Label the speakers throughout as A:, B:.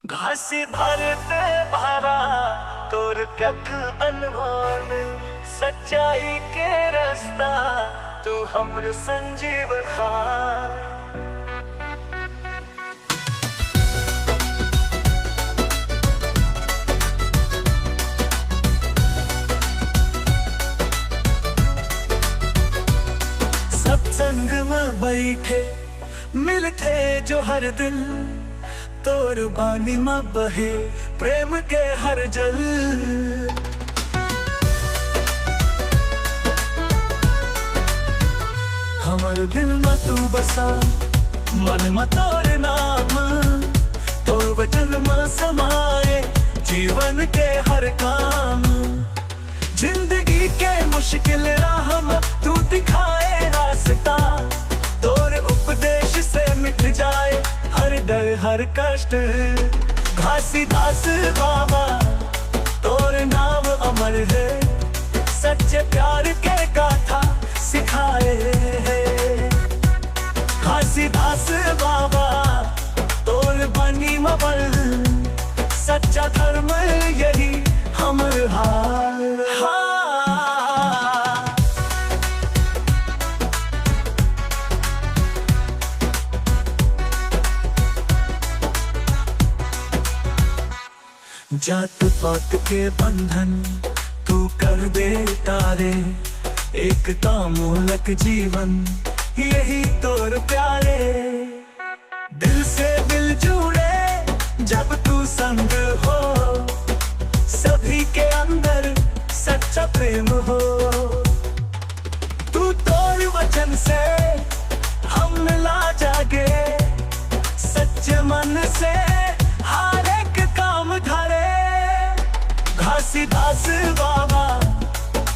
A: घासी भरते भरा तोर कख अनमोल सच्चाई के रास्ता तू हमर संजीव खान। सत्संग में बैठे मिलते जो हर दिल तोर बानी में बहे प्रेम के हर जल। हमर दिल में तू बसा मन में तोर नाम तोर वचन में समाए जीवन के हर काम। जिंदगी के मुश्किल राह में तू दिखाए रास्ता तोर उपदेश से मिट जाए हर डर हर कष्ट। घासीदास बाबा तोर नाम अमर है सच्चे प्यार के गाथा सिखाए है। घासीदास बाबा तोर बनी मबल सच्चा धर्म यही हमर हाल। जात पात के बंधन तू कर दे तारे एकता मूलक जीवन यही तोर प्यारे। दिल से दिल जुड़े जब तू संग हो सभी के अंदर सच्चा प्रेम हो। तू तोर वचन से हम मिला जागे सच्चे मन से हर एक काम धरे। घासीदास बाबा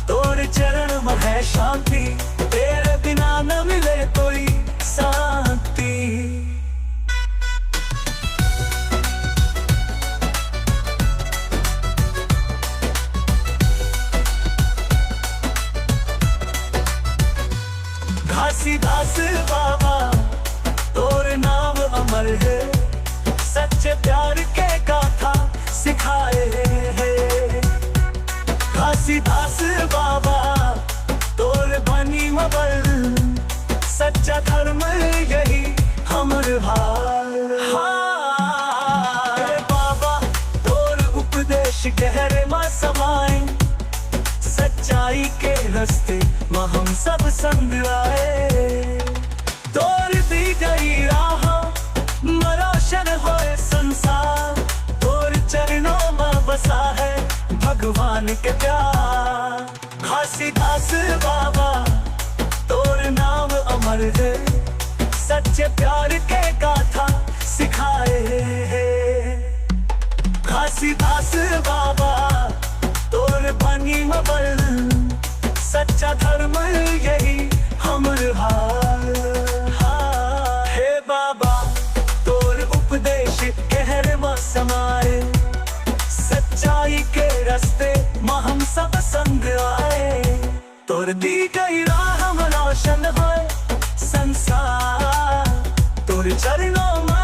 A: तोर चरण में है शांति तेरे बिना न मिले कोई शांति। घासीदास बाबा तोर नाम अमर है सच्चे प्यार के गाथा सिखाए है। घासीदास बाबा तोर बनी मबल सच्चा धर्म यही हमर हाल। बाबा तोर उपदेश गहरे में समाए सच्चाई के रास्ते में हम सब संग आए। तोर दी गई राह मरोशन होए संसार तोर चरणों में बसा है भगवान के प्यार। घासीदास बाबा तोर नाम अमर है सच्चे प्यार के गाथा सिखाए है। घासीदास बाबा तोर बनी मबल सच्चा धर्म यही हमर हाल। हे बाबा तोर उपदेश गहरे में समाए सच्चाई के रास्ते में हम सब संग आए। तोर दी गई राह में रोशन होए संसार तोर चरणों में